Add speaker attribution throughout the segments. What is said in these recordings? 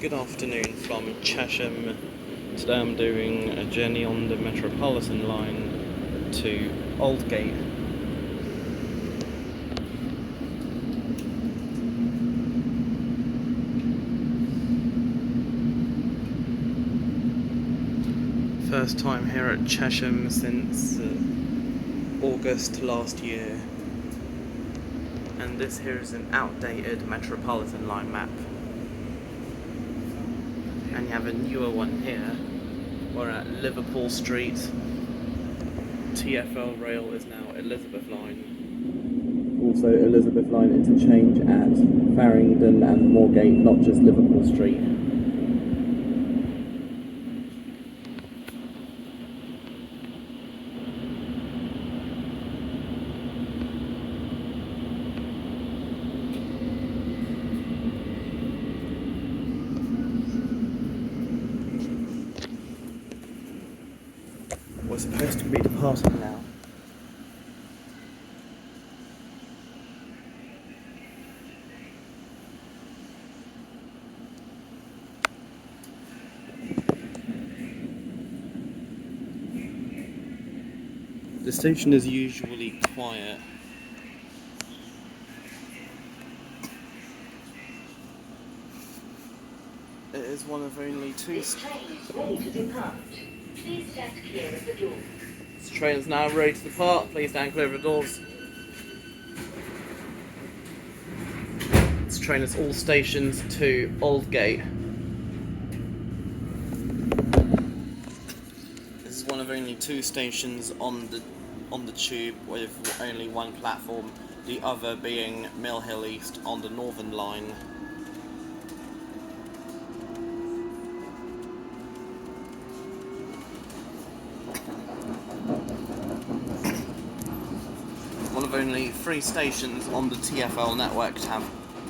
Speaker 1: Good afternoon from Chesham. Today I'm doing a journey on the Metropolitan line to Aldgate. First time here at Chesham since August last year. And this here is an outdated Metropolitan line map. And you have a newer one here. We're at Liverpool Street. TfL rail is now Elizabeth line. Also Elizabeth line interchange at Farringdon and Moorgate, not just Liverpool Street. We're supposed to be departing now. The station is usually quiet. It is one of only two.
Speaker 2: This train is ready to depart. Please stand clear of the door.
Speaker 1: This train is now ready to depart. Please stand clear of the doors. This train is all stations to Aldgate. This is one of only two stations on the tube with only one platform, the other being Mill Hill East on the Northern Line. One of only three stations on the TfL network to have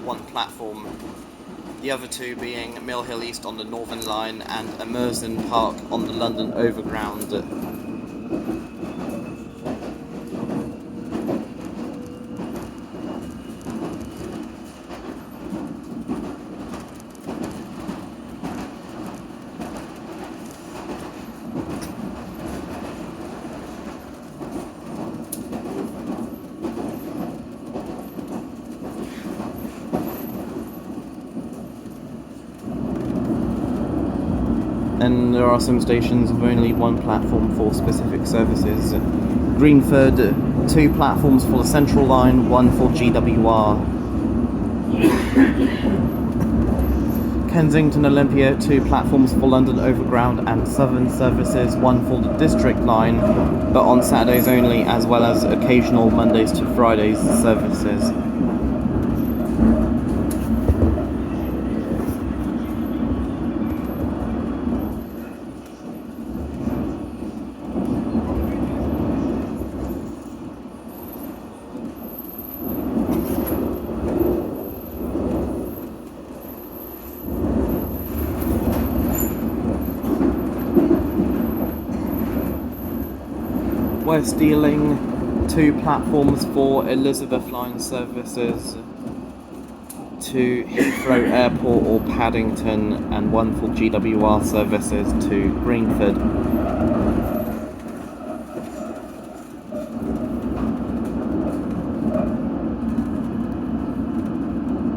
Speaker 1: one platform, the other two being Mill Hill East on the Northern Line and Emerson Park on the London Overground. And there are some stations with only one platform for specific services. Greenford, two platforms for the Central Line, one for GWR. Kensington Olympia, two platforms for London Overground and Southern services, one for the District Line, but on Saturdays only, as well as occasional Mondays to Fridays services. West Ealing, two platforms for Elizabeth line services to Heathrow Airport or Paddington, and one for GWR services to Greenford.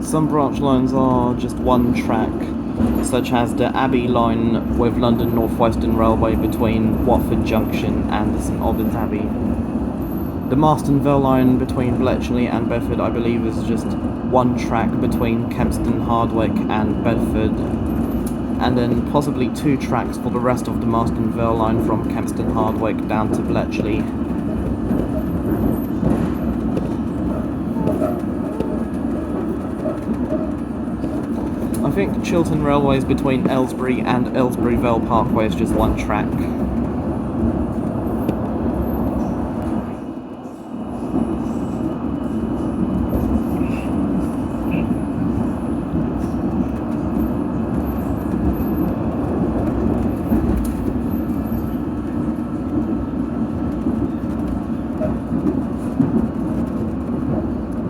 Speaker 1: Some branch lines are just one track, such as the Abbey line with London North Western Railway between Watford Junction and St Albans Abbey. The Marston Vale line between Bletchley and Bedford, I believe, is just one track between Kempston Hardwick and Bedford, and then possibly two tracks for the rest of the Marston Vale line from Kempston Hardwick down to Bletchley. I think Chiltern Railways between Aylesbury and Aylesbury Vale Parkway is just one track.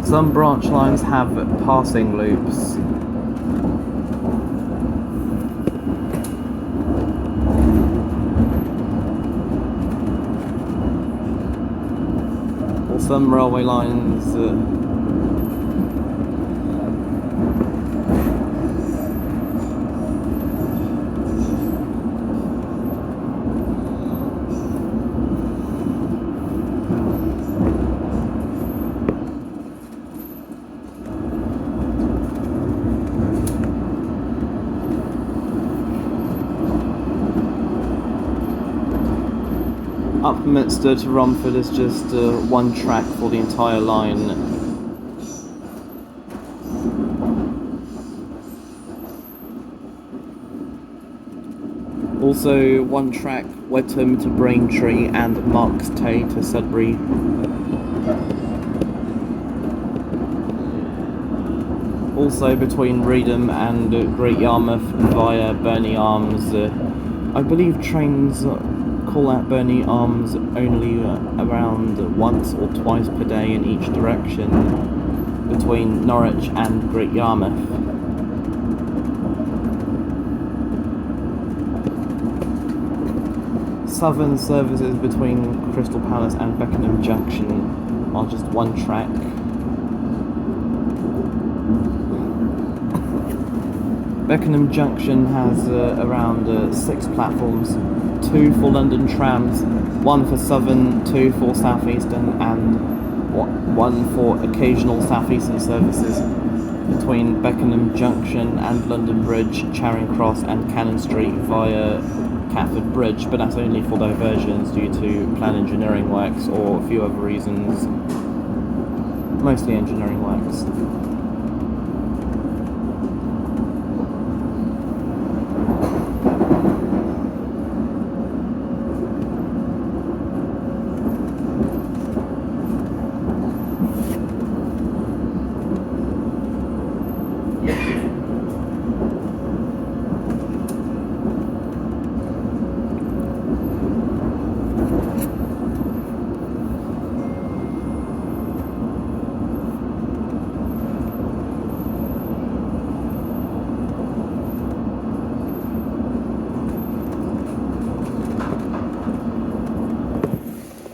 Speaker 1: Some branch lines have passing loops. some railway lines Upminster to Romford is just one track for the entire line. Also one track Wetham to Braintree and Marks Tay to Sudbury. Also between Reedham and Great Yarmouth via Burney Arms. I believe trains call at Burney Arms only around once or twice per day in each direction between Norwich and Great Yarmouth. Southern services between Crystal Palace and Beckenham Junction are just one track. Beckenham Junction has around 6 platforms, 2 for London trams, 1 for Southern, 2 for South Eastern, and 1 for occasional South Eastern services between Beckenham Junction and London Bridge, Charing Cross and Cannon Street via Catford Bridge, but that's only for diversions due to plan engineering works or a few other reasons, mostly engineering works.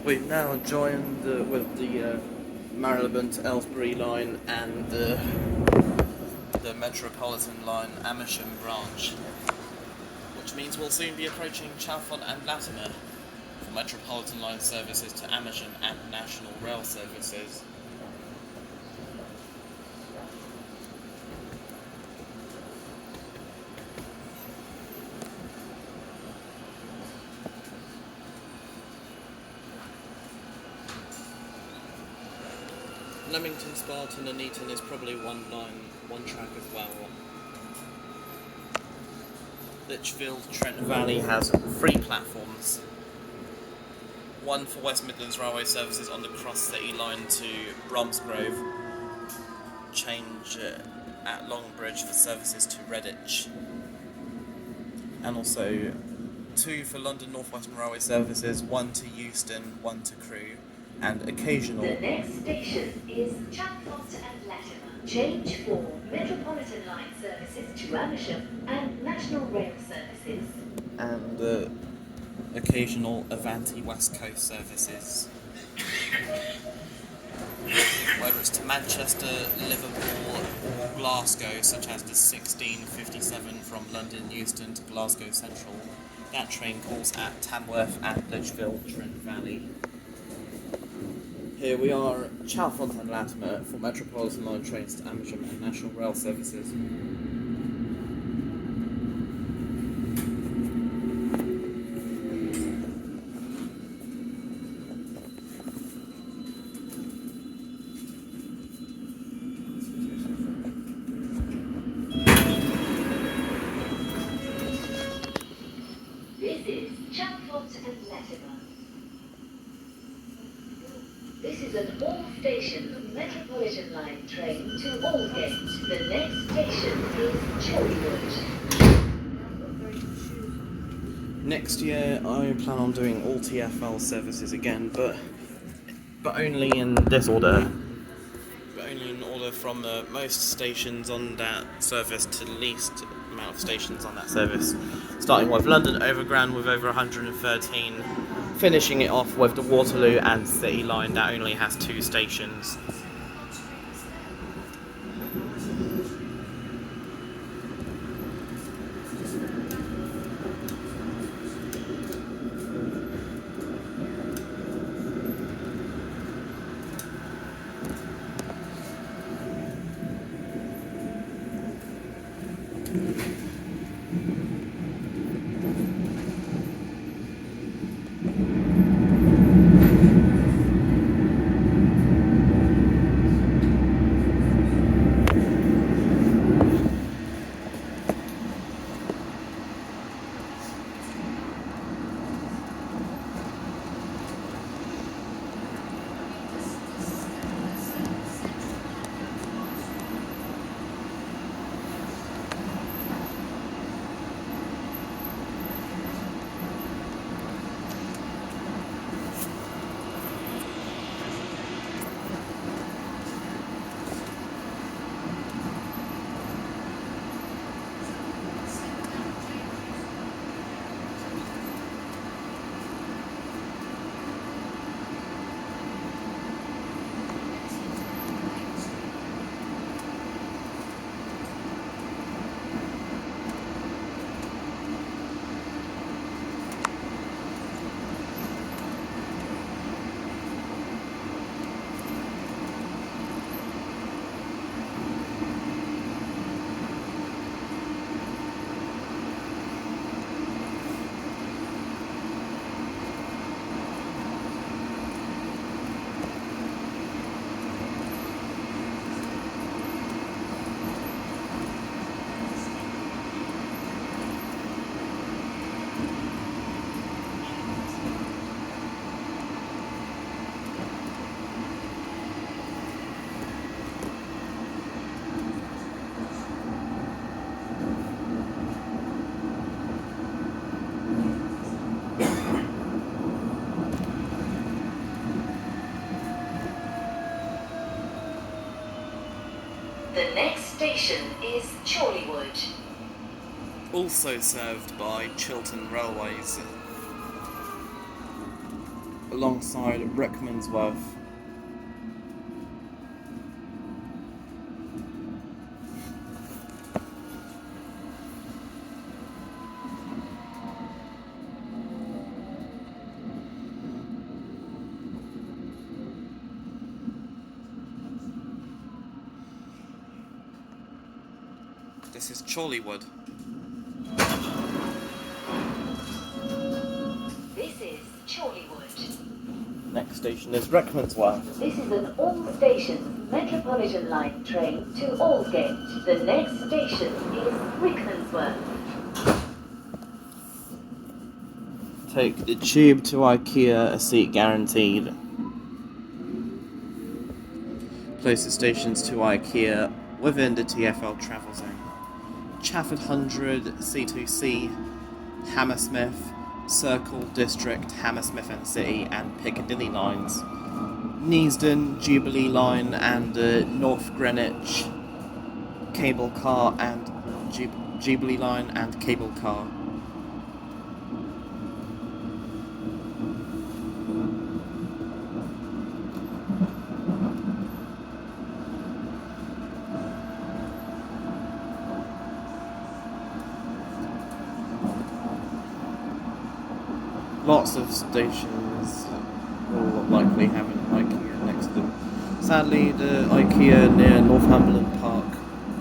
Speaker 1: We've now joined with the Marylebone to Aylesbury line and the Metropolitan line Amersham branch, which means we'll soon be approaching Chalfont and Latimer for Metropolitan line services to Amersham and National rail services. Leamington, Spartan and Eton is probably one track as well. Lichfield, Trent Valley has 3 platforms. 1 for West Midlands Railway services on the Cross City line to Bromsgrove. Change at Longbridge for services to Redditch. And also 2 for London Northwestern Railway services, 1 to Euston, 1 to Crewe. And occasional.
Speaker 2: The next station is Chalfont and Latimer. Change for Metropolitan line services to Amersham and National rail services.
Speaker 1: And occasional Avanti West Coast services. Whether it's to Manchester, Liverpool or Glasgow, such as the 1657 from London Euston to Glasgow Central, that train calls at Tamworth and Lichfield, Trent Valley. Here we are at Chalfont and Latimer for Metropolitan line trains to Amersham and National rail services.
Speaker 2: This is Chalfont and Latimer. This is an all-station Metropolitan line train to Aldgate. The next station is Chorleywood.
Speaker 1: Next year I plan on doing all TfL services again, but only in this order. But only in order from most stations on that service to the least amount of stations on that service. Starting with London Overground with over 113, finishing it off with the Waterloo and City line that only has 2 stations.
Speaker 2: The next station is Chorleywood.
Speaker 1: Also served by Chiltern Railways, alongside Rickmansworth. This is Chorleywood.
Speaker 2: This is Chorleywood.
Speaker 1: Next station is Rickmansworth.
Speaker 2: This is an all-stations Metropolitan line train to Aldgate. The next station is Rickmansworth.
Speaker 1: Take the tube to IKEA, a seat guaranteed. Closest stations to IKEA within the TfL travel zone: Chafford 100, C2C, Hammersmith, Circle, District, Hammersmith and City and Piccadilly lines, Neasden, Jubilee line and North Greenwich cable car and Jubilee line and cable car. Lots of stations will likely have an IKEA next to them. Sadly, the IKEA near Northumberland Park,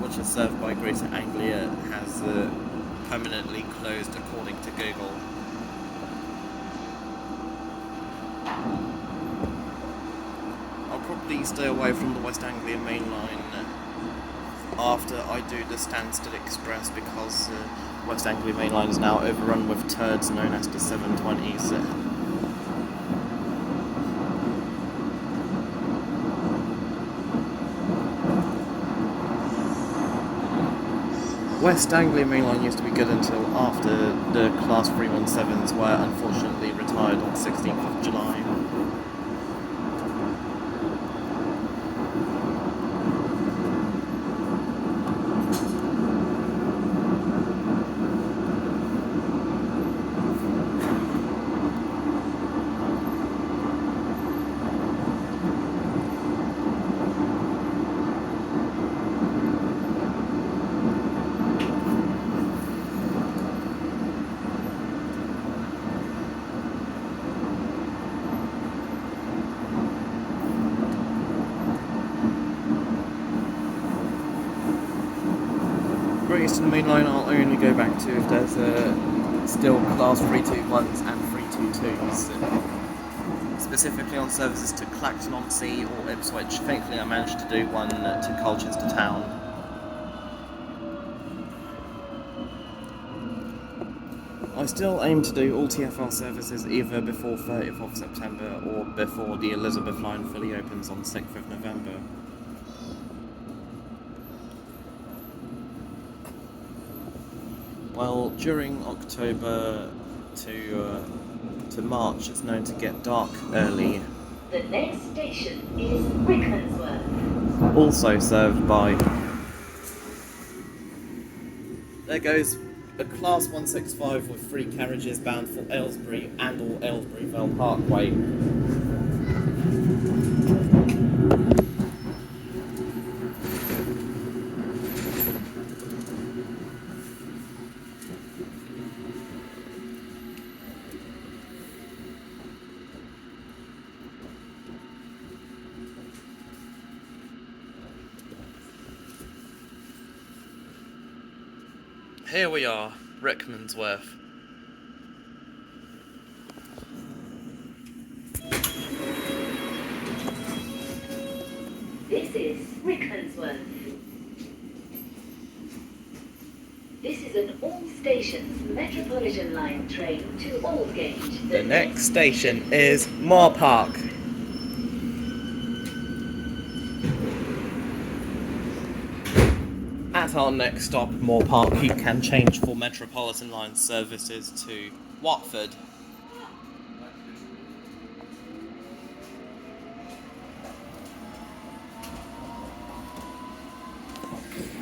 Speaker 1: which is served by Greater Anglia, has permanently closed according to Google. I'll probably stay away from the West Anglia main line after I do the Stansaid Express, because West Anglia main line is now overrun with turds known as the 720s. West Anglia main line used to be good until after the Class 317s were unfortunately retired on 16th of July. Great Eastern Main Line I'll only go back to if there's still Class 321s and 322s. Specifically on services to Clacton-on-Sea or Ipswich. Thankfully I managed to do one to Colchester Town. I still aim to do all TfL services either before 30th of September or before the Elizabeth line fully opens on 6th of November. Well, during October to March, it's known to get dark early.
Speaker 2: The next station is Rickmansworth.
Speaker 1: Also served by... There goes a Class 165 with 3 carriages bound for Aylesbury and or Aylesbury Vale Parkway. Here we are, Rickmansworth.
Speaker 2: This is Rickmansworth. This is an all-stations Metropolitan line train to Aldgate.
Speaker 1: The next station is Moor Park. At our next stop, Moor Park, you can change for Metropolitan line services to Watford.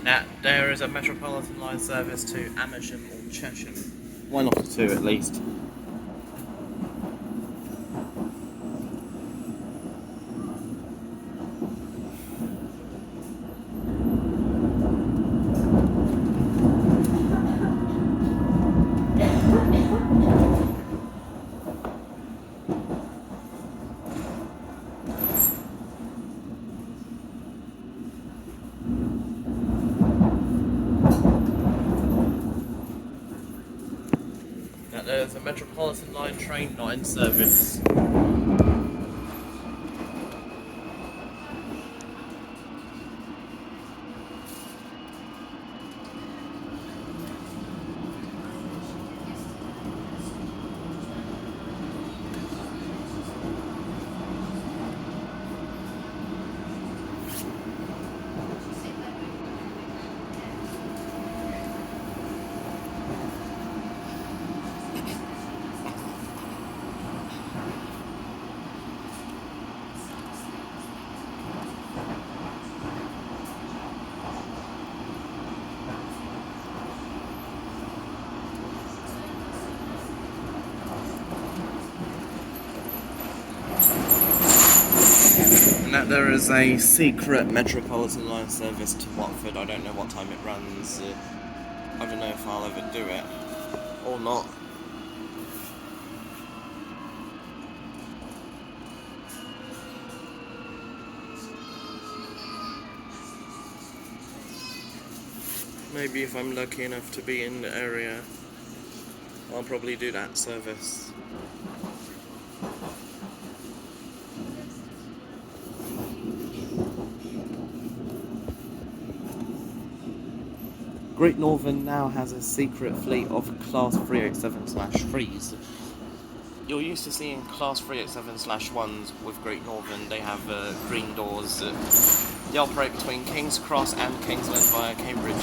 Speaker 1: Now, there is a Metropolitan line service to Amersham or Chesham. One of the two at least. There's a Metropolitan line train not in service. Now there is a secret Metropolitan line service to Watford. I don't know what time it runs. I don't know if I'll ever do it or not. Maybe if I'm lucky enough to be in the area, I'll probably do that service. Great Northern now has a secret fleet of Class 387/3s. You're used to seeing Class 387/1s with Great Northern. They have green doors. They operate between King's Cross and Kingsland via Cambridge.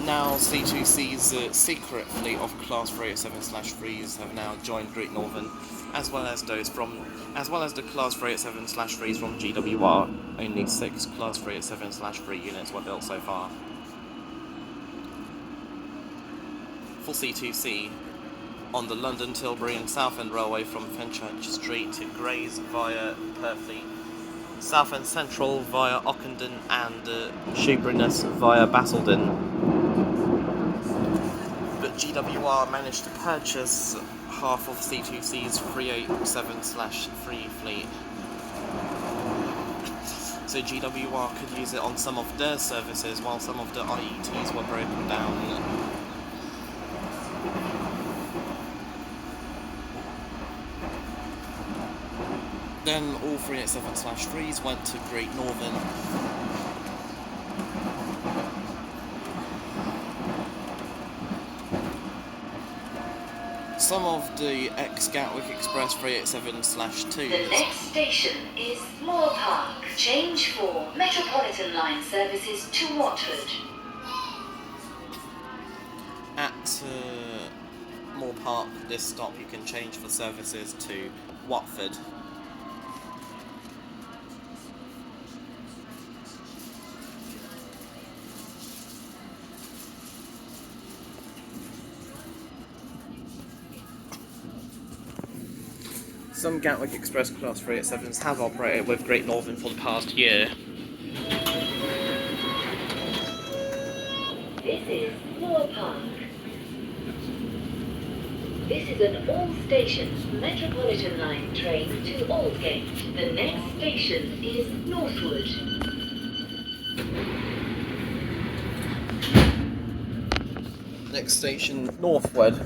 Speaker 1: Now C2C's secret fleet of Class 387/3s have now joined Great Northern, as well as the Class 387/3s from GWR. Only 6 Class 387/3 units were built so far. For C2C, on the London, Tilbury and Southend Railway from Fenchurch Street to Grays via Purfleet, Southend Central via Ockenden and Shoeburyness via Basildon. But GWR managed to purchase half of C2C's 387/3 fleet. so GWR could use it on some of their services while some of the IETs were broken down. Then all 387/3s went to Great Northern. Some of the ex-Gatwick Express 387/2s.
Speaker 2: The next station is Moor Park. Change for Metropolitan line services to Watford.
Speaker 1: At Moor Park, this stop you can change for services to Watford. Some Gatwick Express Class 387s have operated with Great Northern for the past year.
Speaker 2: This is Moor Park. This is an all-station Metropolitan line train to Aldgate. The next station is Northwood.
Speaker 1: Next station, Northwood.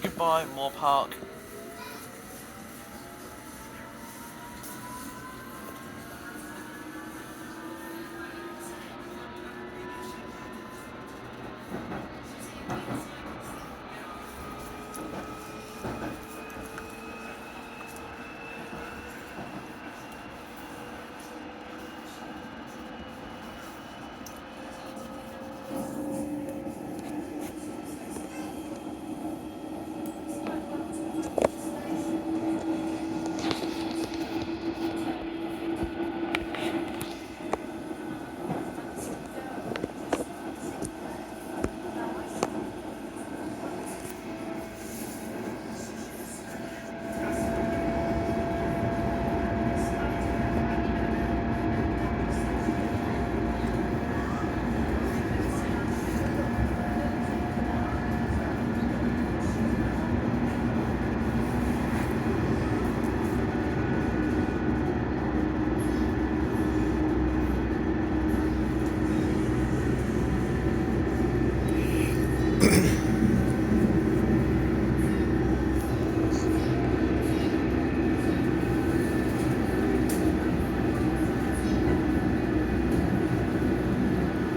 Speaker 1: Goodbye, Moor Park.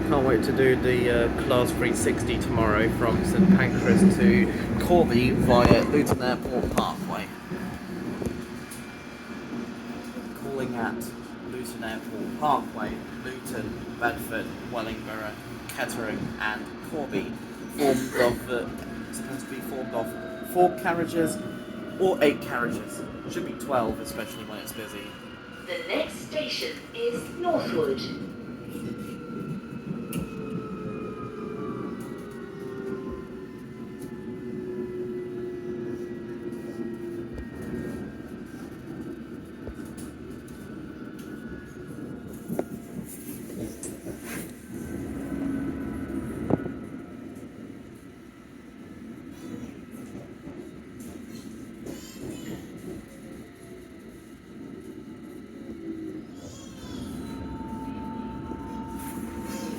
Speaker 1: Can't wait to do the Class 360 tomorrow from St Pancras to Corby via Luton Airport Parkway. Calling at Luton Airport Parkway, Luton, Bedford, Wellingborough, Kettering and Corby supposed to be formed of 4 carriages or 8 carriages. Should be 12, especially when it's busy.
Speaker 2: The next station is Northwood.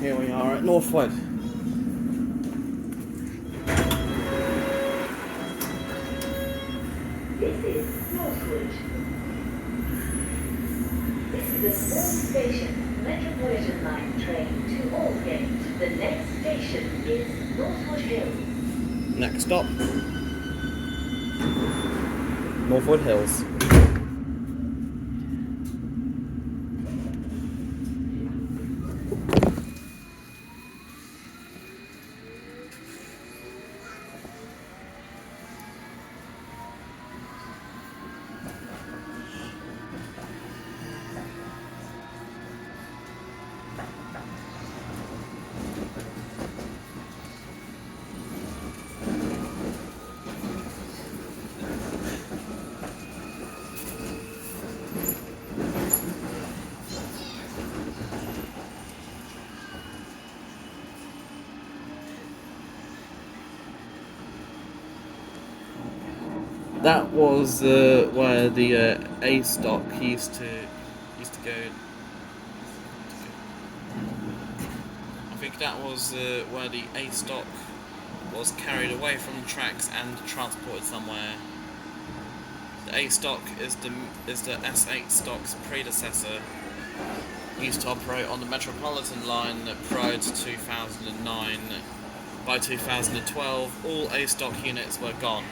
Speaker 1: Here we are at Northwood.
Speaker 2: This is Northwood. This is an all-station Metropolitan line train to Aldgate. The next station is Northwood Hills.
Speaker 1: Next stop, Northwood Hills. That was where the A stock used to go. I think that was where the A stock was carried away from the tracks and transported somewhere. The A stock is the S8 stock's predecessor. Used to operate on the Metropolitan line prior to 2009. By 2012, all A stock units were gone.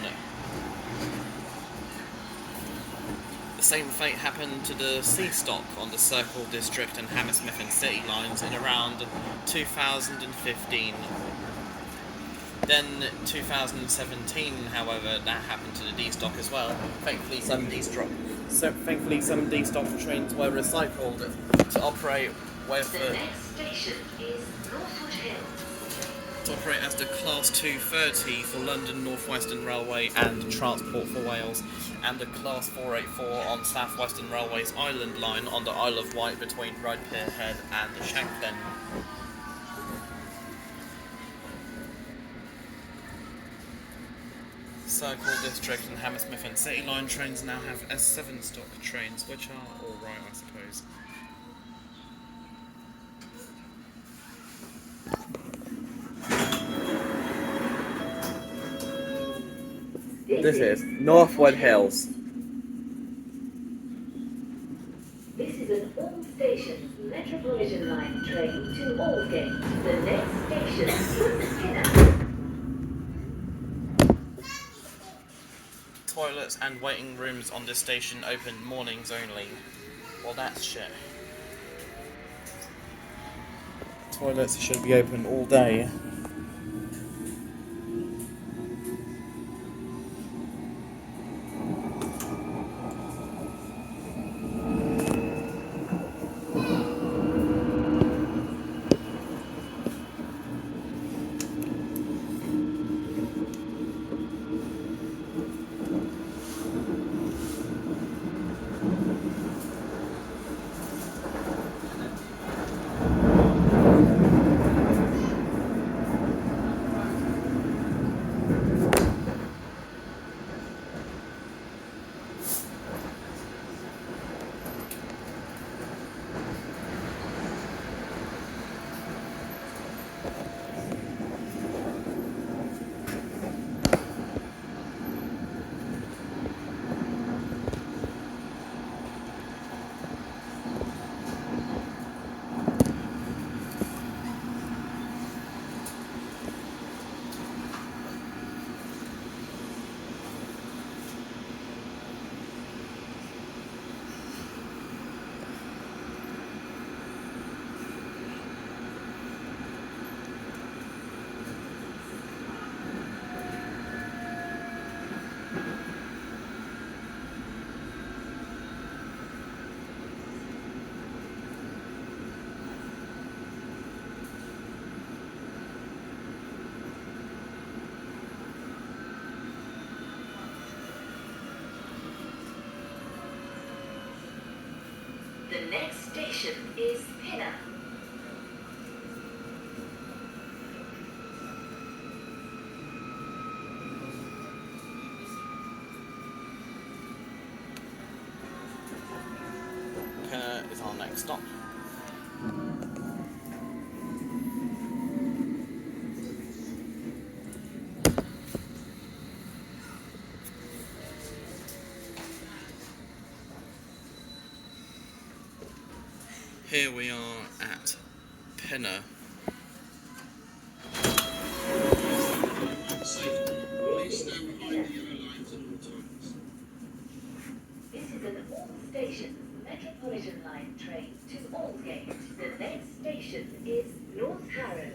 Speaker 1: The same fate happened to the C stock on the Circle, District and Hammersmith and City lines in around 2015. Then 2017, however, that happened to the D stock as well. Thankfully, some D stock trains were recycled to operate with
Speaker 2: The next station is Northwood Hills.
Speaker 1: to operate as the Class 230 for London Northwestern Railway and Transport for Wales, and the Class 484 on South Western Railway's Island Line on the Isle of Wight between Redpier Head and the Shanklin. Circle, District and Hammersmith and City line trains now have S7 stock trains, which are alright, I suppose. This is Northwood Hills.
Speaker 2: This is an all-station Metropolitan line train to Aldgate. The next station is Kenton.
Speaker 1: Toilets and waiting rooms on this station open mornings only. Well, that's shit. Toilets should be open all day.
Speaker 2: The next station is Pinner.
Speaker 1: Pinner is our next stop. Here we are at Pinner.
Speaker 2: This is an all-station Metropolitan line train to Aldgate. The next station is North Harrow.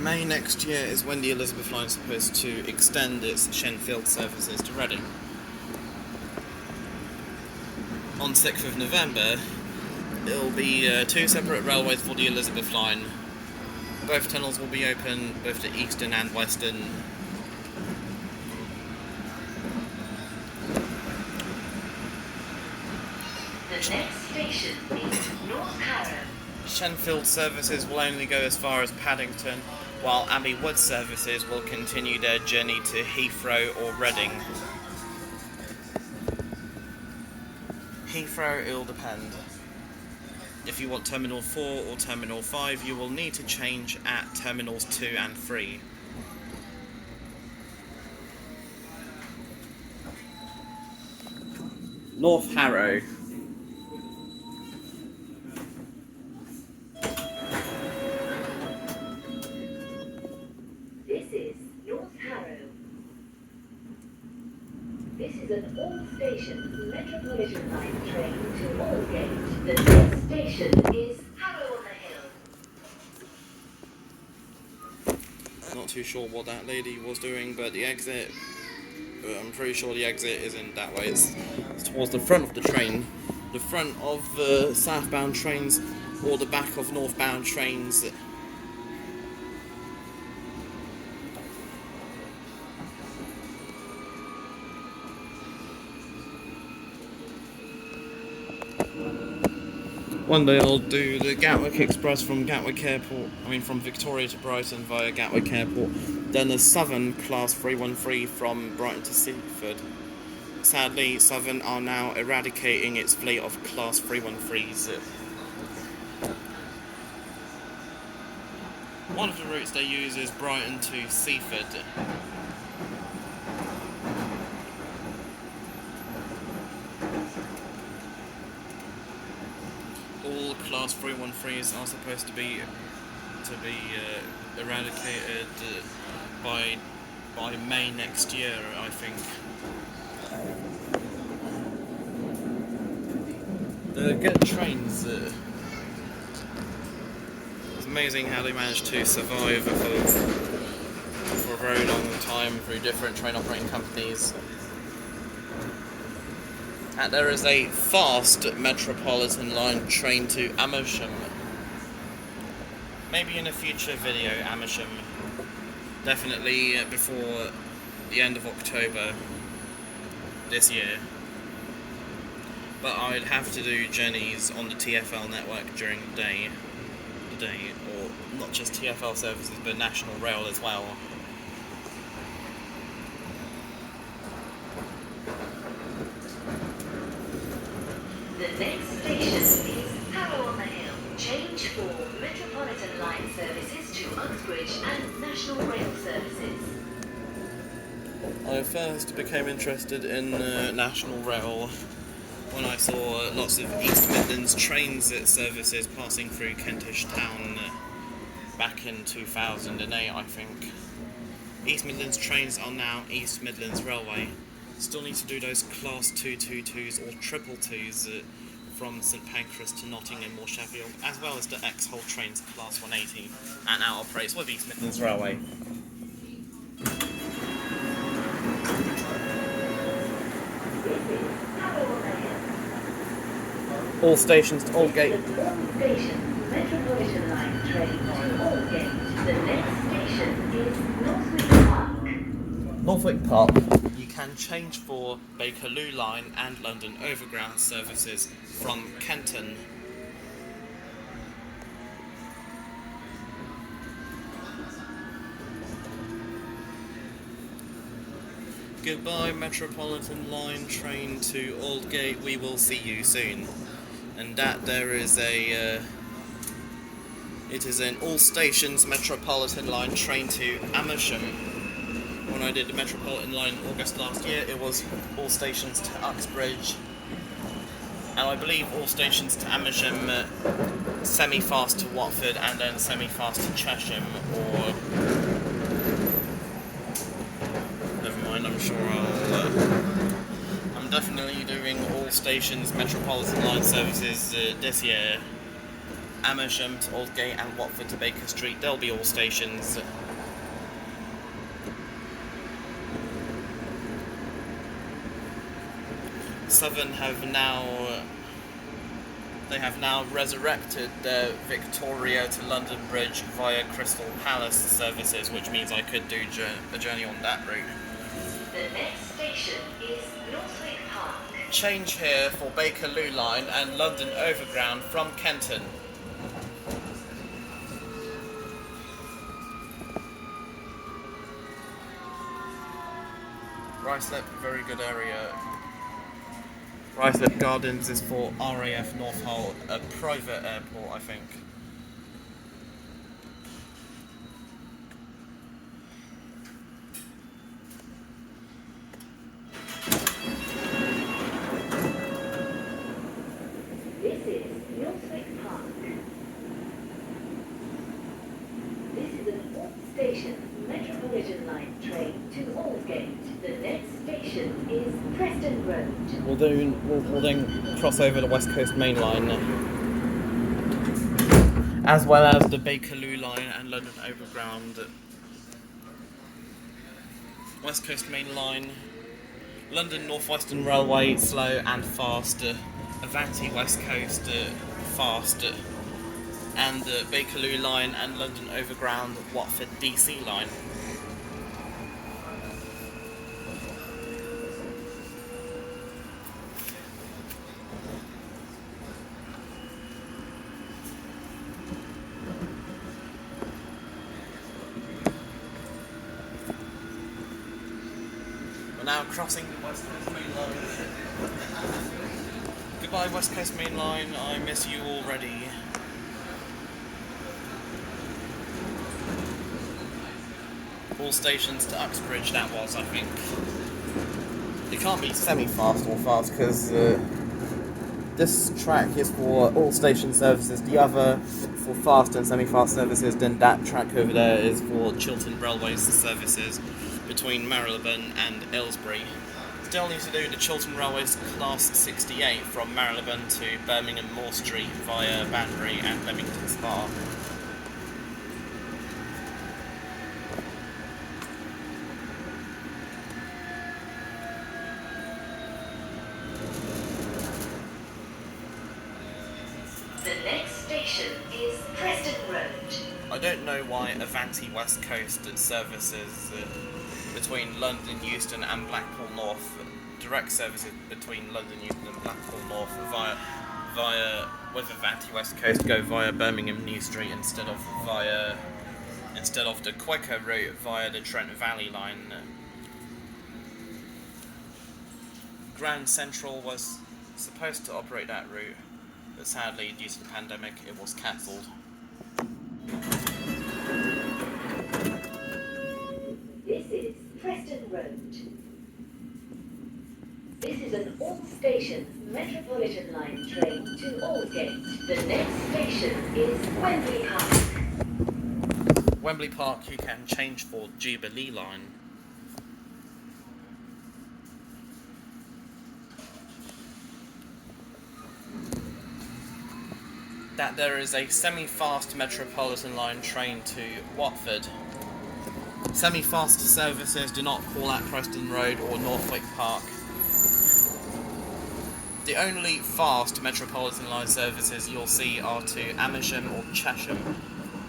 Speaker 1: May next year is when the Elizabeth line is supposed to extend its Shenfield services to Reading. On 6th of November, it will be 2 separate railways for the Elizabeth line. Both tunnels will be open, both the Eastern and Western.
Speaker 2: The next station is North Harrow.
Speaker 1: Shenfield services will only go as far as Paddington, while Abbey Wood services will continue their journey to Heathrow or Reading. Heathrow, it'll depend. If you want Terminal 4 or Terminal 5, you will need to change at Terminals 2 and 3. North Harrow.
Speaker 2: This is North Harrow. This is an all-stations Metropolitan line train to Aldgate. The next station is Harrow-on-the-Hill.
Speaker 1: Not too sure what that lady was doing, but the exit, I'm pretty sure the exit isn't that way. It's towards the front of the train. The front of southbound trains or the back of northbound trains. One day I'll do the Gatwick Express from from Victoria to Brighton via Gatwick Airport, then the Southern Class 313 from Brighton to Seaford. Sadly, Southern are now eradicating its fleet of Class 313s. One of the routes they use is Brighton to Seaford. All Class 313s are supposed to be eradicated by May next year, I think. They're good trains. It's amazing how they managed to survive for a very long time through different train operating companies. And there is a fast Metropolitan line train to Amersham. Maybe in a future video, Amersham. Definitely before the end of October this year. But I'd have to do journeys on the TfL network during the day, or not just TfL services, but National Rail as well.
Speaker 2: The next station is Harrow-on-the-Hill. Change for Metropolitan line services to Uxbridge and National Rail services.
Speaker 1: I first became interested in National Rail when I saw lots of East Midlands trains services passing through Kentish Town back in 2008, I think. East Midlands trains are now East Midlands Railway. Still need to do those Class 222s or 222s from St Pancras to Nottingham or Sheffield, as well as the X-Hull trains Class 180, and now operates with East Midlands Railway. All stations to Aldgate.
Speaker 2: All stations Metropolitan line train to Aldgate. The next station is Northwick Park.
Speaker 1: Northwick Park. You can change for Bakerloo line and London Overground services from Kenton. Goodbye Metropolitan line train to Aldgate, we will see you soon. And that there is it is an all stations Metropolitan line train to Amersham. When I did the Metropolitan line in August last year, it was all stations to Uxbridge, and I believe all stations to Amersham, semi-fast to Watford, and then semi-fast to Chesham, or never mind, I'm sure I'm definitely doing all stations Metropolitan line services this year. Amersham to Aldgate and Watford to Baker Street. They'll be all stations. Southern have now resurrected their Victoria to London Bridge via Crystal Palace services, which means I could do a journey on that route.
Speaker 2: The next station is Northwick Park.
Speaker 1: Change here for Bakerloo line and London Overground from Kenton. Ruislip, very good area. Ruislip Gardens is for RAF North Hull, a private airport, I think.
Speaker 2: This is Northwick Park. This is an all-station Metropolitan line train to Aldgate. The next station is Preston Road.
Speaker 1: We'll then cross over the West Coast Main Line, as well as the Bakerloo line and London Overground. West Coast Main Line, London North Western Railway, slow and fast. Avanti West Coast, fast. And the Bakerloo line and London Overground Watford DC line. We're now crossing the West Coast Main Line. Goodbye West Coast Main Line, I miss you already. All stations to Uxbridge, that was, I think. It can't be semi-fast or fast, because this track is for all station services. The other for fast and semi-fast services, then that track over there is for Chiltern Railways services between Marylebone and Aylesbury. Still need to do the Chiltern Railways Class 68 from Marylebone to Birmingham Moor Street via Banbury and Leamington Spa.
Speaker 2: The next station is Preston Road.
Speaker 1: I don't know why Avanti West Coast services between London Euston and Blackpool North, direct services between London Euston and Blackpool North with Avanti West Coast go via Birmingham New Street instead of the quicker route via the Trent Valley line. Grand Central was supposed to operate that route, but sadly, due to the pandemic, it was cancelled.
Speaker 2: This is Preston Road. This is an all-station Metropolitan line train to Aldgate. The next station is Wembley Park.
Speaker 1: Wembley Park you can change for Jubilee line. That there is a semi-fast Metropolitan line train to Watford. Semi-fast services do not call at Preston Road or Northwick Park. The only fast Metropolitan line services you'll see are to Amersham or Chesham.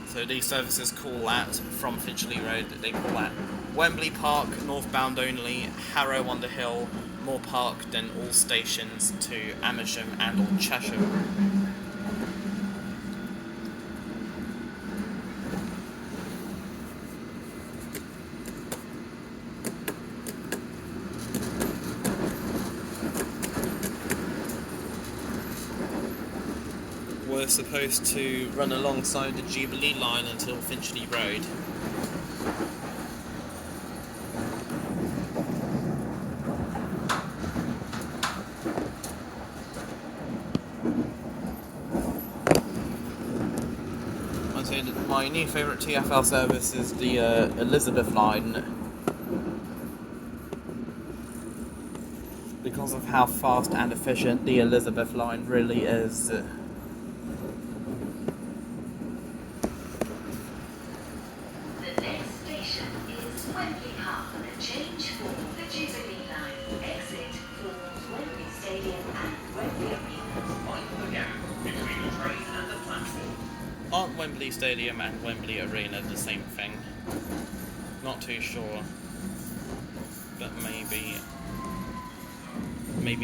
Speaker 1: So these services call at, from Finchley Road, they call at Wembley Park, northbound only, Harrow-on-the-Hill, Moor Park, then all stations to Amersham and or Chesham. We're supposed to run alongside the Jubilee line until Finchley Road. I'd say that my new favourite TfL service is the Elizabeth line, because of how fast and efficient the Elizabeth line really is. Aren't Wembley Stadium and Wembley Arena the same thing? Not too sure. But maybe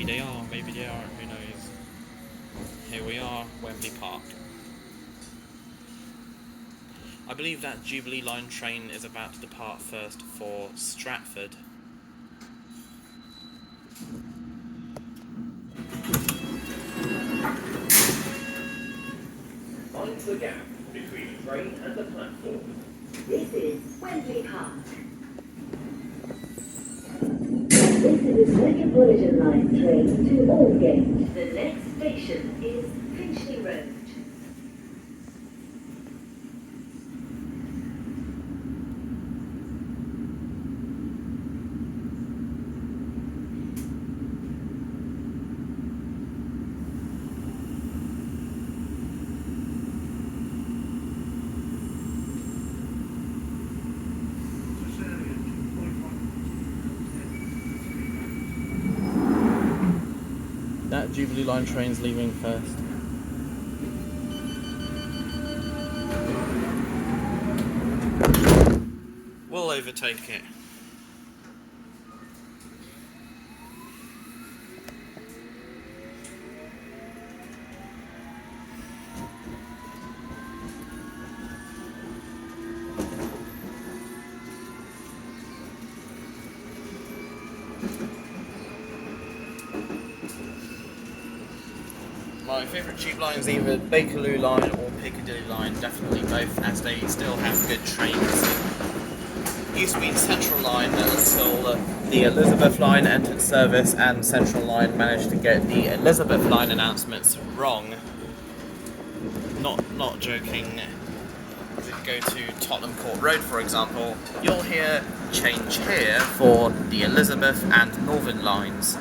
Speaker 1: they are, who knows. Here we are, Wembley Park. I believe that Jubilee Line train is about to depart first for Stratford.
Speaker 3: Mind the gap between the train and the platform.
Speaker 2: This is Wembley Park. This is the Metropolitan line train to Aldgate. The next station is Finchley Road.
Speaker 1: That Jubilee Line train's leaving first. We'll overtake it. My favourite tube line is either Bakerloo line or Piccadilly line, definitely both, as they still have good trains. It used to be Central line until the Elizabeth line entered service, and Central line managed to get the Elizabeth line announcements wrong. Not joking. If you go to Tottenham Court Road, for example, you'll hear change here for the Elizabeth and Northern lines.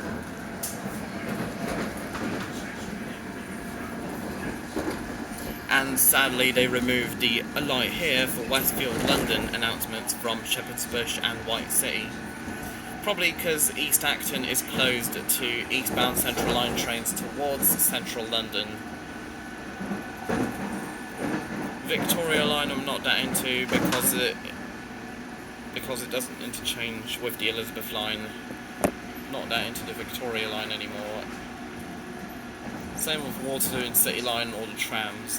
Speaker 1: And sadly they removed the alight here for Westfield London announcements from Shepherd's Bush and White City. Probably because East Acton is closed to eastbound Central Line trains towards central London. Victoria Line I'm not that into because it doesn't interchange with the Elizabeth Line. Not that into the Victoria Line anymore. Same with Waterloo and City Line or the trams.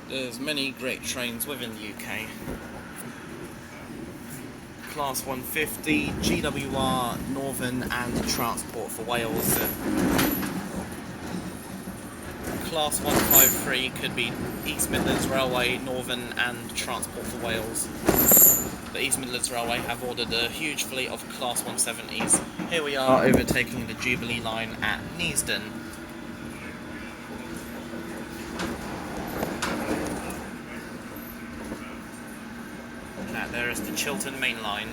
Speaker 1: There's many great trains within the UK. Class 150, GWR, Northern and Transport for Wales. Class 153 could be East Midlands Railway, Northern and Transport for Wales. The East Midlands Railway have ordered a huge fleet of Class 170s. Here we are overtaking the Jubilee line at Neasden. There is the Chiltern Main Line.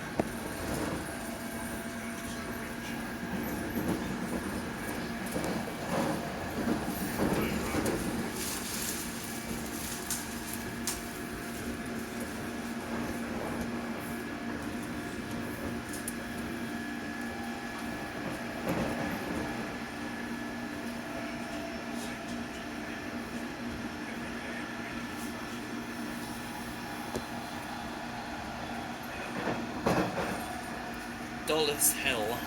Speaker 1: Dollis Hill.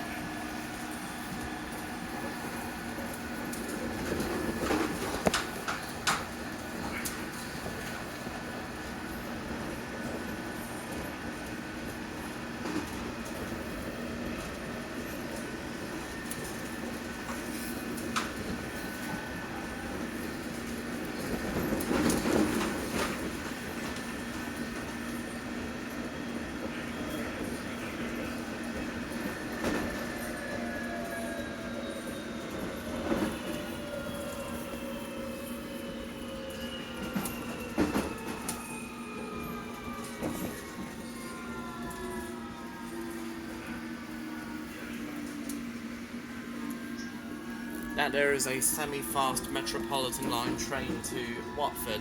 Speaker 1: That there is a semi-fast Metropolitan line train to Watford.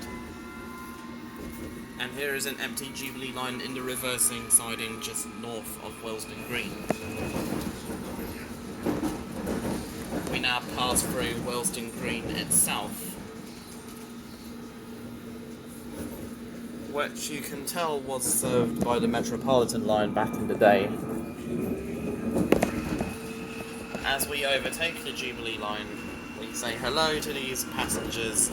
Speaker 1: And here is an empty Jubilee line in the reversing siding just north of Willesden Green. We now pass through Willesden Green itself, which you can tell was served by the Metropolitan line back in the day. As we overtake the Jubilee line, we say hello to these passengers.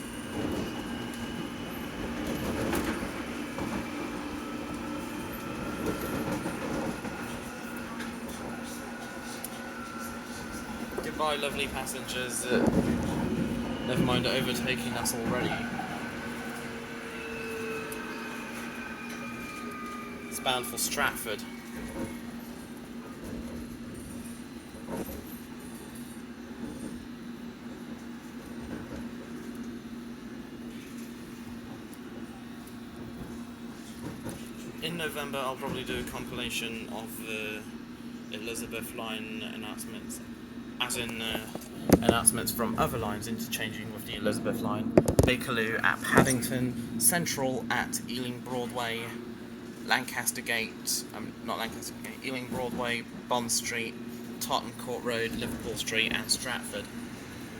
Speaker 1: Goodbye, lovely passengers. Never mind overtaking us already. It's bound for Stratford. In November, I'll probably do a compilation of the Elizabeth line announcements, as in announcements from other lines interchanging with the Elizabeth line. Bakerloo at Paddington, Central at Ealing Broadway, Lancaster Gate, Ealing Broadway, Bond Street, Tottenham Court Road, Liverpool Street and Stratford.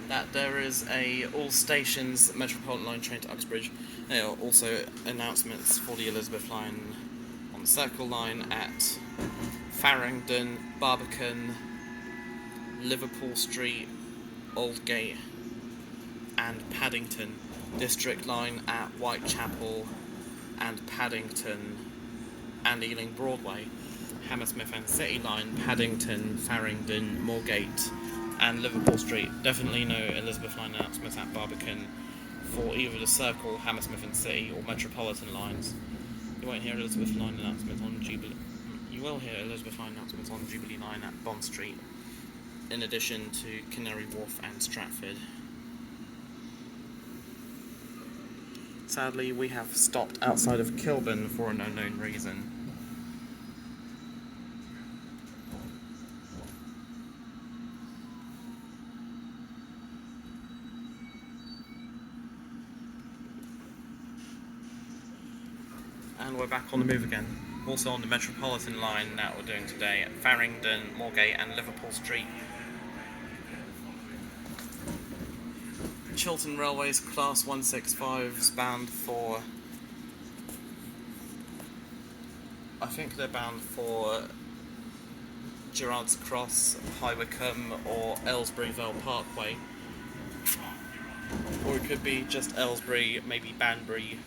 Speaker 1: That there is a all stations Metropolitan line train to Uxbridge. There are also announcements for the Elizabeth line on the Circle line at Farringdon, Barbican, Liverpool Street, Aldgate and Paddington. District line at Whitechapel and Paddington and Ealing Broadway. Hammersmith and City line, Paddington, Farringdon, Moorgate and Liverpool Street. Definitely no Elizabeth line announcements at Barbican for either the Circle, Hammersmith and City or Metropolitan lines. You won't hear Elizabeth line announcements on Jubilee. You will hear Elizabeth line announcements on Jubilee line at Bond Street, in addition to Canary Wharf and Stratford. Sadly, we have stopped outside of Kilburn for an unknown reason. And we're back on the move again. Also on the Metropolitan line that we're doing today at Farringdon, Moorgate and Liverpool Street. Chiltern Railways Class 165s bound for... I think they're bound for Gerrard's Cross, High Wycombe or Aylesbury Vale Parkway. Or it could be just Aylesbury, maybe Banbury.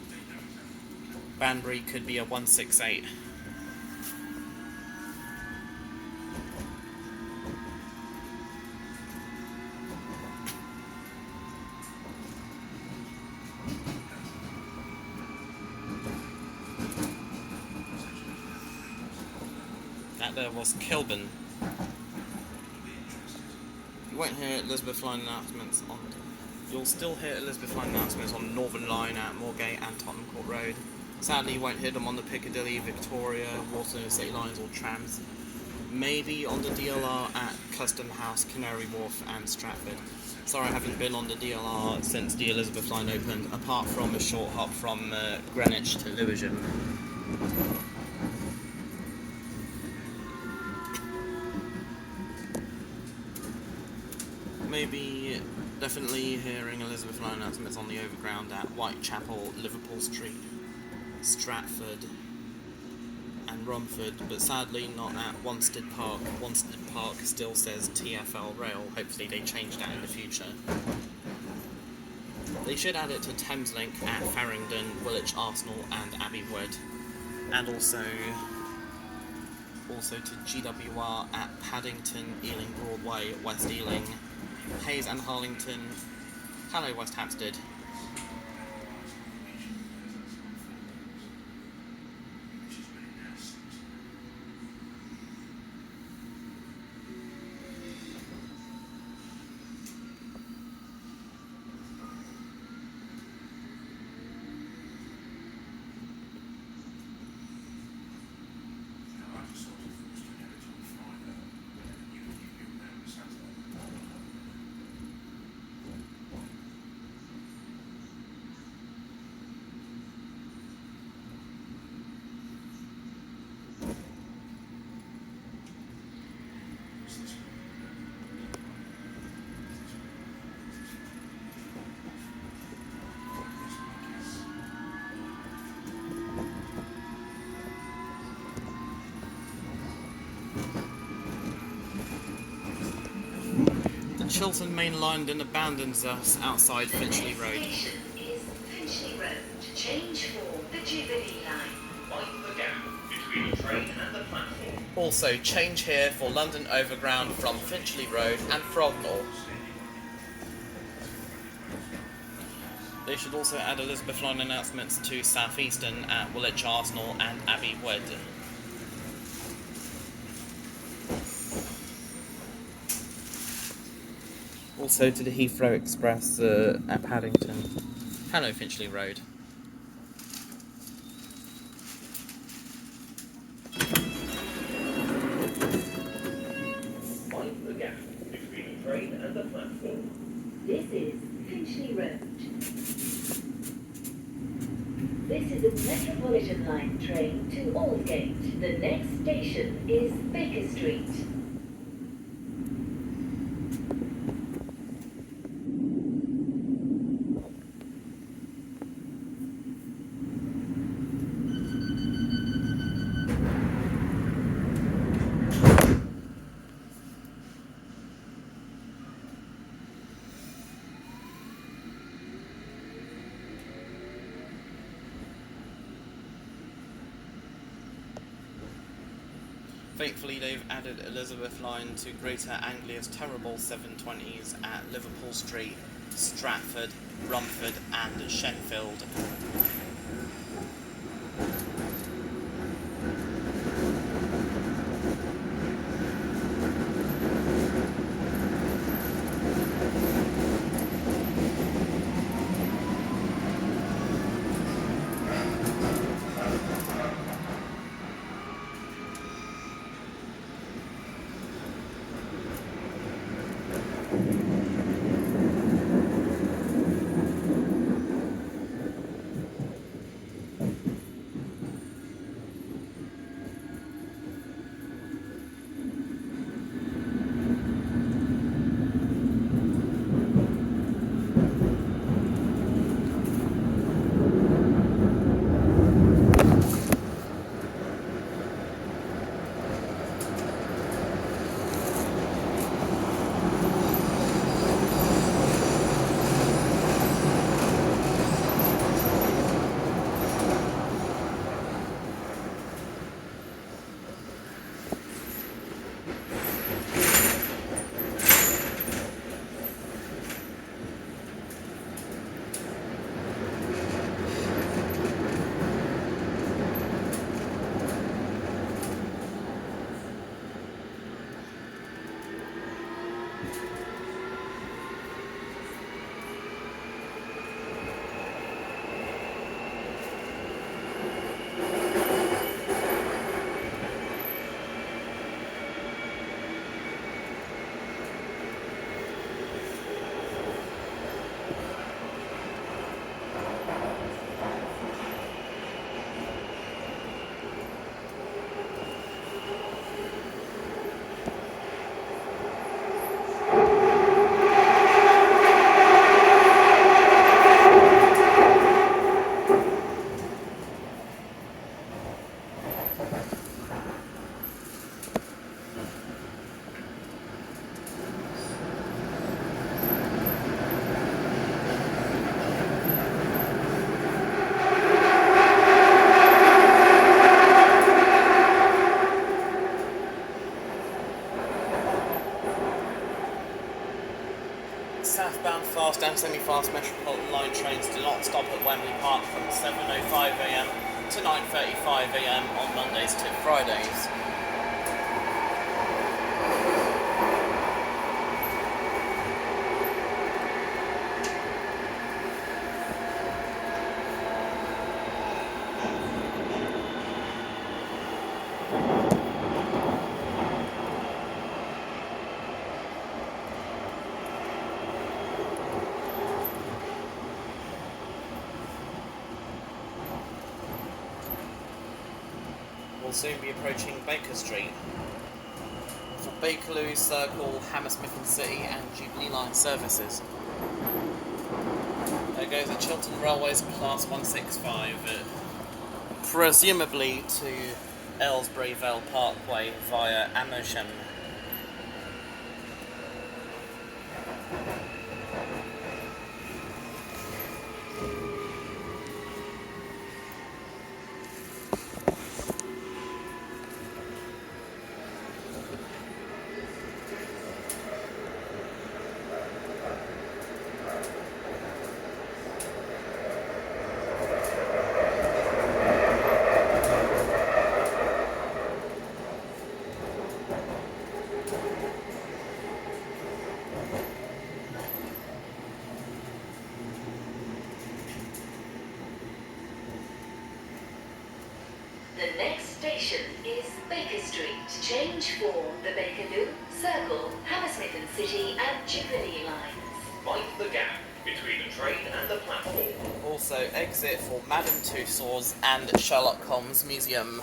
Speaker 1: Banbury could be a 168. That there was Kilburn. You won't hear Elizabeth line announcements on... You'll still hear Elizabeth line announcements on Northern Line at Moorgate and Tottenham Court Road. Sadly, you won't hear them on the Piccadilly, Victoria, Waterloo City lines or trams. Maybe on the DLR at Custom House, Canary Wharf and Stratford. Sorry I haven't been on the DLR since the Elizabeth line opened, apart from a short hop from Greenwich to Lewisham. Maybe definitely hearing Elizabeth line announcements on the Overground at Whitechapel, Liverpool Street, Stratford and Romford, but sadly not at Wanstead Park. Wanstead Park still says TfL Rail. Hopefully they change that in the future. They should add it to Thameslink at Farringdon, Woolwich Arsenal and Abbey Wood, and also to GWR at Paddington, Ealing Broadway, West Ealing, Hayes and Harlington. Hello West Hampstead. Chiltern Main Line then abandons us outside Finchley Road.
Speaker 2: The next station is Finchley Road. Change for the Jubilee line.
Speaker 3: Mind the gap between the train and the platform.
Speaker 1: Also, change here for London Overground from Finchley Road and Frognal. They should also add Elizabeth line announcements to South Eastern at Woolwich Arsenal and Abbey Wood. Also to the Heathrow Express at Paddington. Hello, Finchley Road.
Speaker 3: Mind the gap between the train and the platform.
Speaker 2: This is Finchley Road. This is a Metropolitan line train to Aldgate. The next station is Baker Street.
Speaker 1: Thankfully, they've added Elizabeth line to Greater Anglia's terrible 720s at Liverpool Street, Stratford, Romford and Shenfield. Southbound fast and semi-fast Metropolitan line trains do not stop at Wembley Park from 7:05am to 9:35am on Mondays to Fridays. We'll soon be approaching Baker Street. For Bakerloo, Circle, Hammersmith City and Jubilee Line services. There goes a Chiltern Railways Class 165, presumably to Aylesbury Vale Parkway via Amersham.
Speaker 2: The next station is Baker Street. Change for the Bakerloo, Circle, Hammersmith and City and Piccadilly lines.
Speaker 3: Mind the gap between the train and the platform.
Speaker 1: Also, exit for Madame Tussauds and Sherlock Holmes Museum.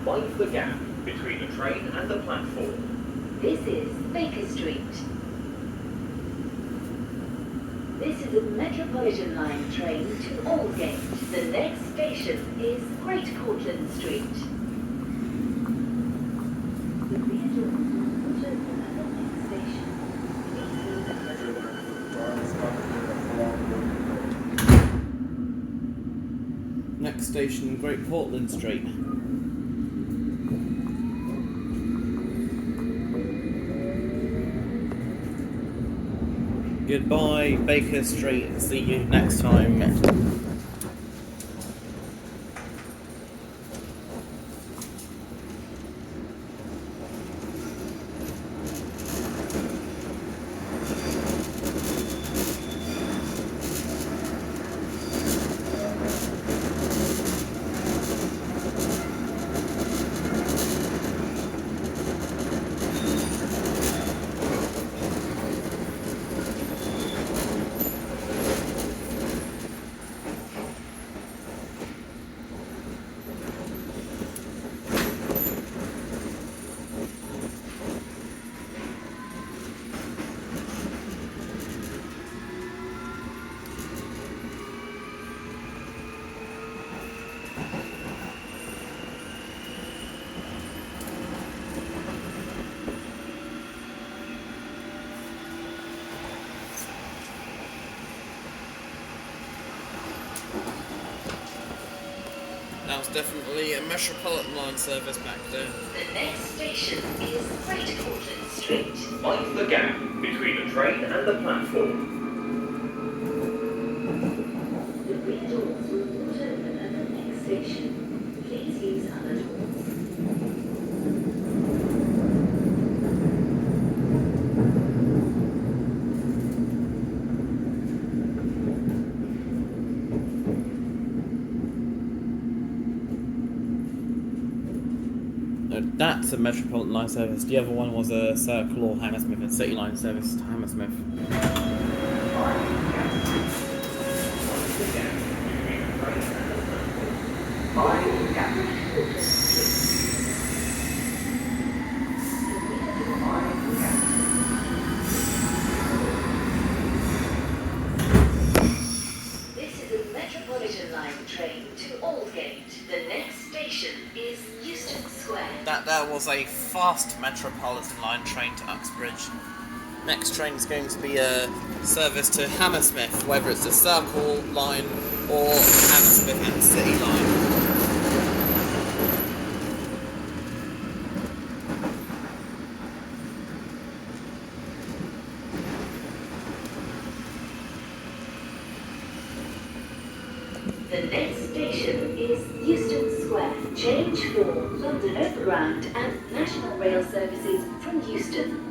Speaker 3: Mind the gap between the train and the platform.
Speaker 2: This is Baker Street. This is a Metropolitan line train to Aldgate. The next station is Great Portland Street. The rear doors will not open at the next station.
Speaker 1: Next station, Great Portland Street. Goodbye, Baker Street. See you next time. That was definitely a Metropolitan line service back there.
Speaker 2: The next station is Great Portland Street.
Speaker 3: Mind the gap between the train and the platform.
Speaker 2: The rear doors will not open at the next station. Please use other doors.
Speaker 1: That's a Metropolitan line service. The other one was a Circle or Hammersmith and City line service to Hammersmith.
Speaker 2: This is a Metropolitan line train to Aldgate. The next station is Euston Square.
Speaker 1: That was a fast Metropolitan line train to Uxbridge. Next train is going to be a service to Hammersmith, whether it's a Circle line or Hammersmith and City line.
Speaker 2: The next station is Euston Square. Change for London Overground and National Rail services from Euston.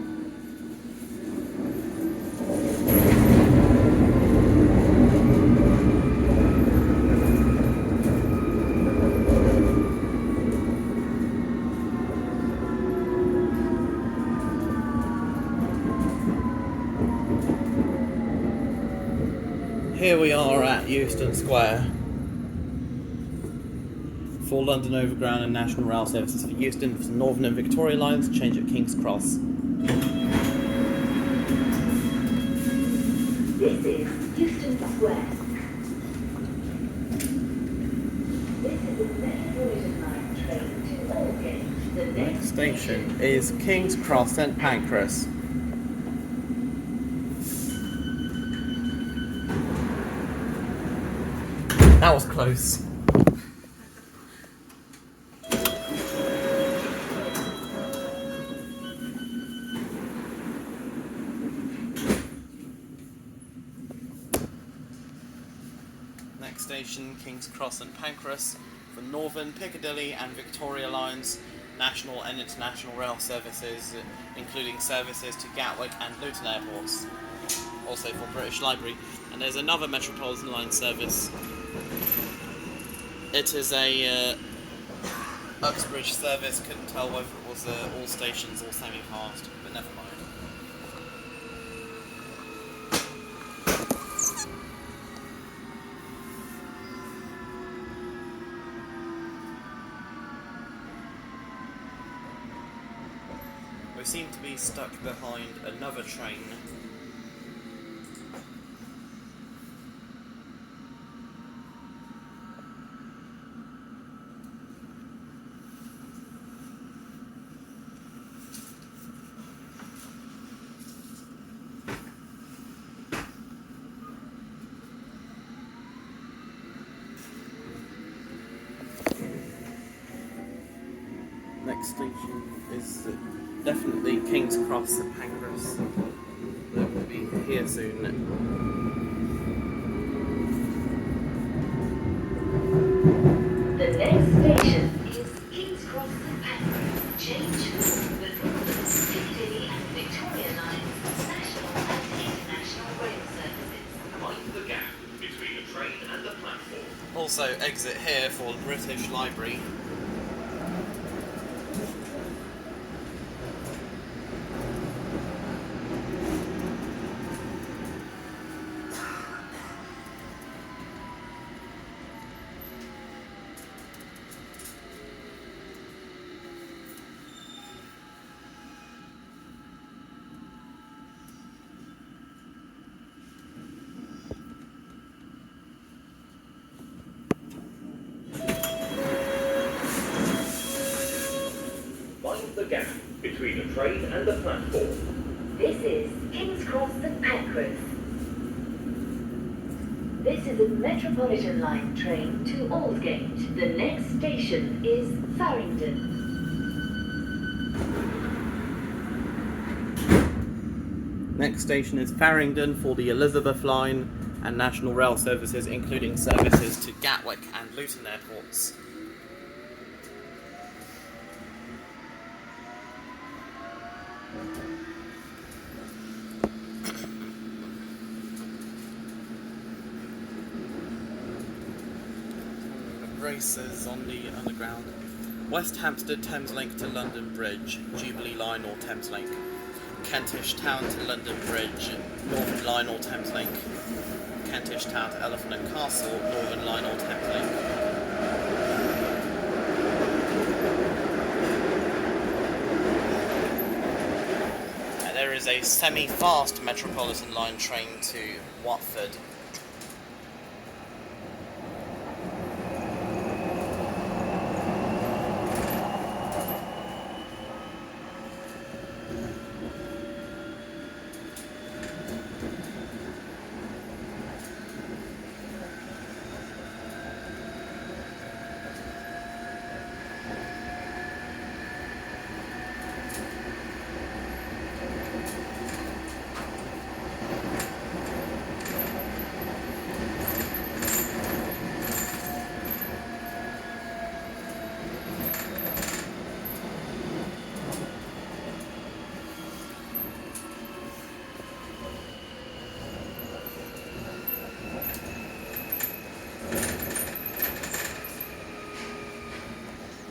Speaker 1: Here we are at Euston Square for London Overground and National Rail services for Euston. For the Northern and Victoria lines, change at King's Cross.
Speaker 2: This is Euston Square. This is the Metropolitan line train to Aldgate. The next
Speaker 1: Station is King's Cross St Pancras. That was close. Next station, King's Cross and Pancras, for Northern, Piccadilly and Victoria lines, national and international rail services, including services to Gatwick and Luton Airports, also for British Library. And there's another Metropolitan line service. It is a Uxbridge service, couldn't tell whether it was all stations or semi-fast, but never mind. We seem to be stuck behind another train. Next station is definitely King's Cross and Pancras. That will be here soon.
Speaker 2: The next station is King's Cross and Pancras. Change for the Northern, Piccadilly and Victoria lines, national and international rail services.
Speaker 3: Mind the gap between the train and the platform.
Speaker 1: Also exit here for the British Library.
Speaker 3: The gap between the train and the platform.
Speaker 2: This is King's Cross and Pancras. This is a Metropolitan line train to Aldgate. The next station is Farringdon.
Speaker 1: Next station is Farringdon for the Elizabeth line and national rail services, including services to Gatwick and Luton Airports. Races on the underground. West Hampstead Thameslink to London Bridge, Jubilee Line or Thameslink. Kentish Town to London Bridge, Northern Line or Thameslink. Kentish Town to Elephant and Castle, Northern Line or Thameslink. And there is a semi-fast Metropolitan line train to Watford.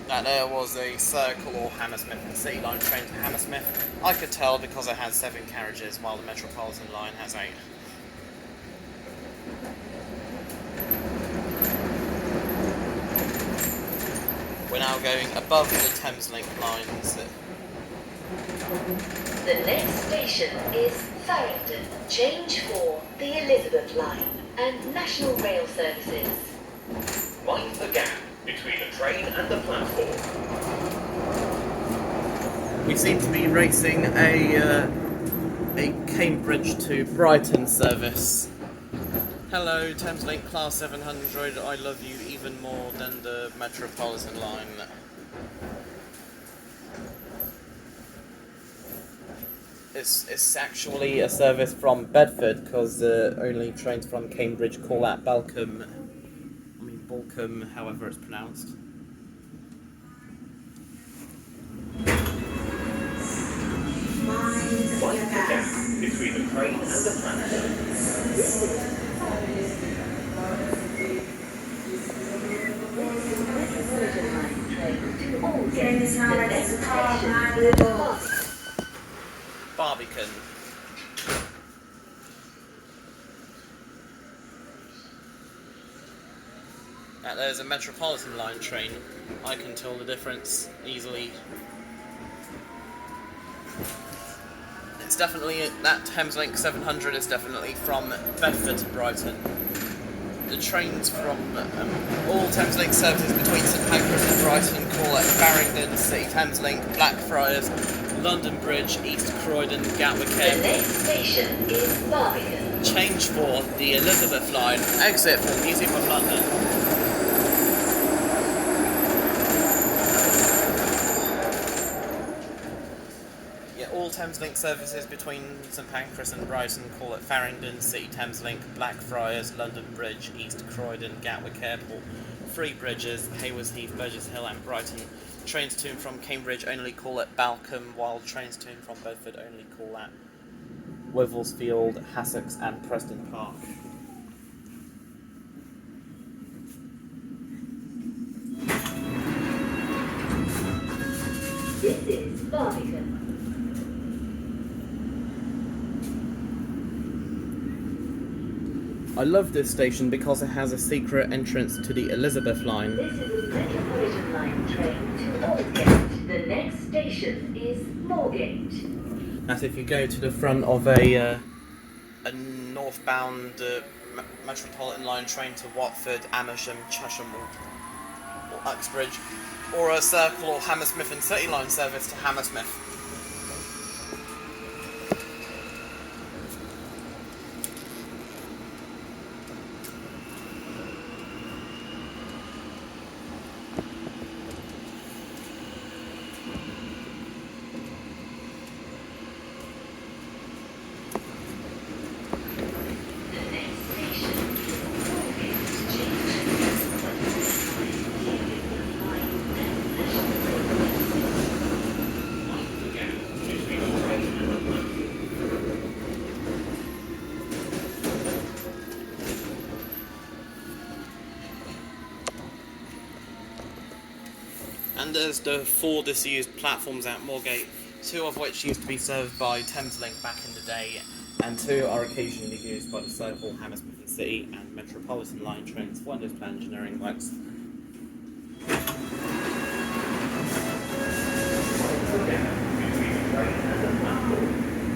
Speaker 1: That there was a Circle or Hammersmith and City Line train to Hammersmith. I could tell because it had 7 carriages while the Metropolitan line has 8. We're now going above the Thameslink lines.
Speaker 2: The next station is Farringdon, change for the Elizabeth line and National Rail services.
Speaker 3: Mind the gap between the train and the platform.
Speaker 1: We seem to be racing a Cambridge to Brighton service. Hello, Thameslink Class 700, I love you even more than the Metropolitan line. It's actually a service from Bedford, because only trains from Cambridge call at Balcombe, however it's pronounced.
Speaker 3: Mind the gap between the train and the platform.
Speaker 2: Train is now ready to Barbican.
Speaker 1: Barbican. There's a Metropolitan line train. I can tell the difference easily. It's definitely, that Thameslink 700 is definitely from Bedford to Brighton. The trains from all Thameslink services between St Pancras and Brighton call at Farringdon, City Thameslink, Blackfriars, London Bridge, East Croydon, Gatwick
Speaker 2: The
Speaker 1: Airports.
Speaker 2: next station is Barbican.
Speaker 1: Change for the Elizabeth line, exit for Museum of London. All Thameslink services between St Pancras and Brighton call at Farringdon, City Thameslink, Blackfriars, London Bridge, East Croydon, Gatwick Airport, Three Bridges, Haywards Heath, Burgess Hill and Brighton. Trains to and from Cambridge only call at Balcombe, while trains to and from Bedford only call at Wivelsfield, Hassocks and Preston Park.
Speaker 2: This is Barbican.
Speaker 1: I love this station because it has a secret entrance to the Elizabeth line.
Speaker 2: This is a Metropolitan line train to Aldgate. The next station is Moorgate.
Speaker 1: That if you go to the front of a northbound Metropolitan line train to Watford, Amersham, Chesham or Uxbridge, or a Circle or Hammersmith and City line service to Hammersmith. And there's the 4 disused platforms at Moorgate, 2 of which used to be served by Thameslink back in the day, and 2 are occasionally used by the Circle, Hammersmith and City and Metropolitan line trains for Windows Plan Engineering Works.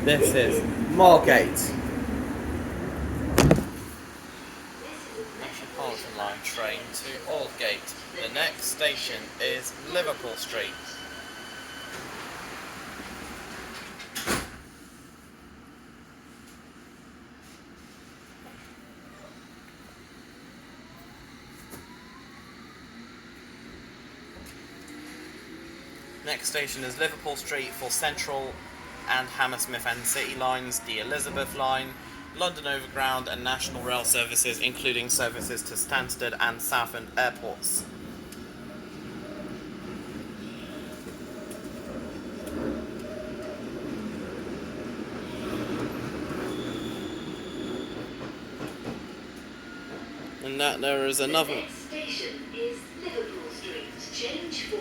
Speaker 1: This is Moorgate. Metropolitan line train to Aldgate. The next station is Liverpool Street. Next station is Liverpool Street for Central and Hammersmith and City lines, the Elizabeth line, London Overground and National rail services, including services to Stansaid and Southend Airports. And that there is another.
Speaker 2: The next station is Liverpool Street. Change for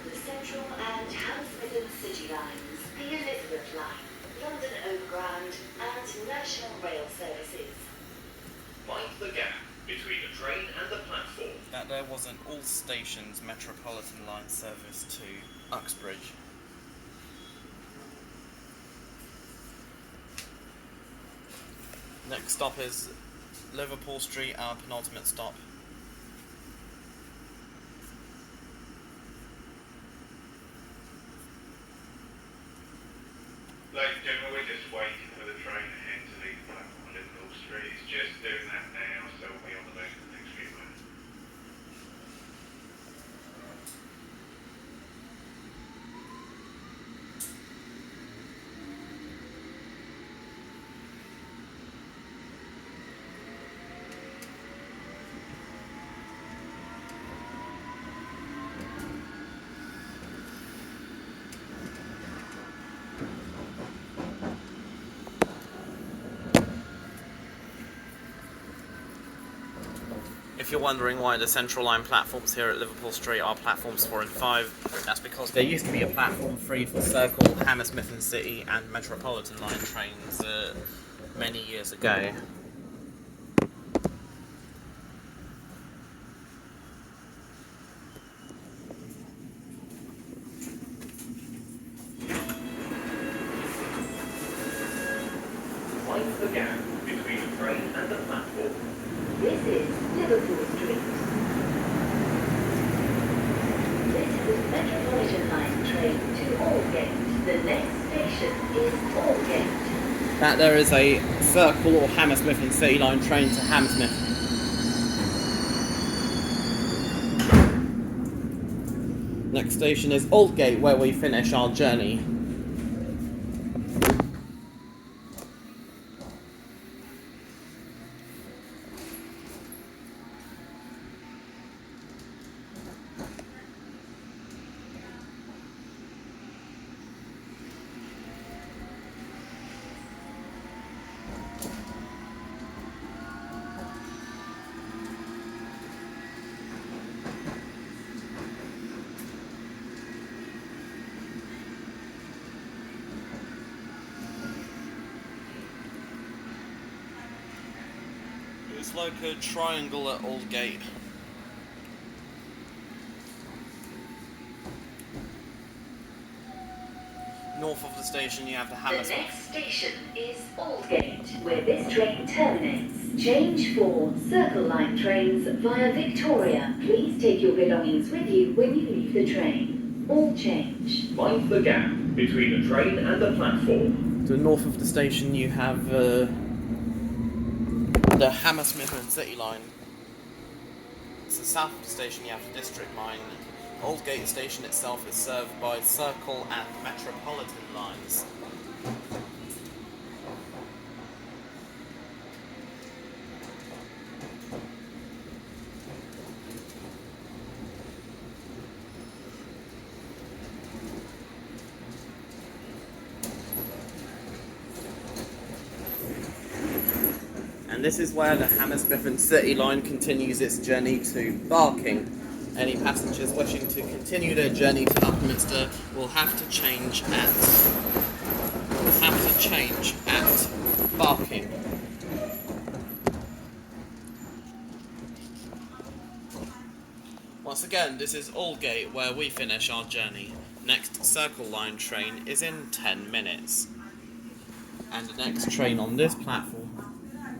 Speaker 2: the Central and Hammersmith City lines, the Elizabeth line, London Overground and National rail services.
Speaker 3: Mind the gap between the train and the platform.
Speaker 1: That there was an all stations Metropolitan line service to Uxbridge. Next stop is Liverpool Street, our penultimate stop.
Speaker 4: Ladies and gentlemen, we're just waiting for the train ahead to leave the platform on Liverpool Street. It's just doing that now, so we'll be on the move in the next few minutes.
Speaker 1: If you're wondering why the Central Line platforms here at Liverpool Street are platforms 4 and 5, that's because there used to be a platform 3 for Circle, Hammersmith and City and Metropolitan line trains many years ago.
Speaker 3: Mind the gap between the train and the platform.
Speaker 2: This is Liverpool Street. This is Metropolitan line train to Aldgate. The next station is Aldgate.
Speaker 1: That there is a Circle or Hammersmith and City line train to Hammersmith. Next station is Aldgate, where we finish our journey. It's like a triangle at Aldgate. North of the station you have the
Speaker 2: The
Speaker 1: Hammersmith.
Speaker 2: next station is Aldgate, where this train terminates. Change for Circle Line trains via Victoria. Please take your belongings with you when you leave the train. All change.
Speaker 3: Mind the gap between the train and the platform.
Speaker 1: To the north of the station you have the Hammersmith and City line. To the south of the station you have the District line. Aldgate station itself is served by Circle and Metropolitan lines. And this is where the Hammersmith and City line continues its journey to Barking. Any passengers wishing to continue their journey to Upminster will have to change at Barking. Once again, this is Aldgate, where we finish our journey. Next Circle Line train is in 10 minutes. And the next train on this platform,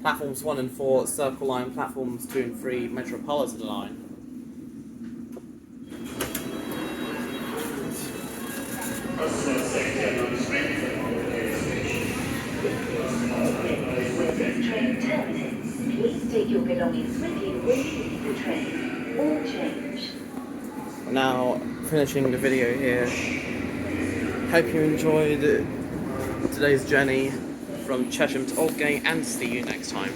Speaker 1: platforms 1 and 4, Circle Line, platforms 2 and 3, Metropolitan line.
Speaker 2: Where this train terminates. Please take your belongings with you when you leave the train. All change.
Speaker 1: Now, finishing the video here. Hope you enjoyed today's journey from Chesham to Aldgate, and see you next time.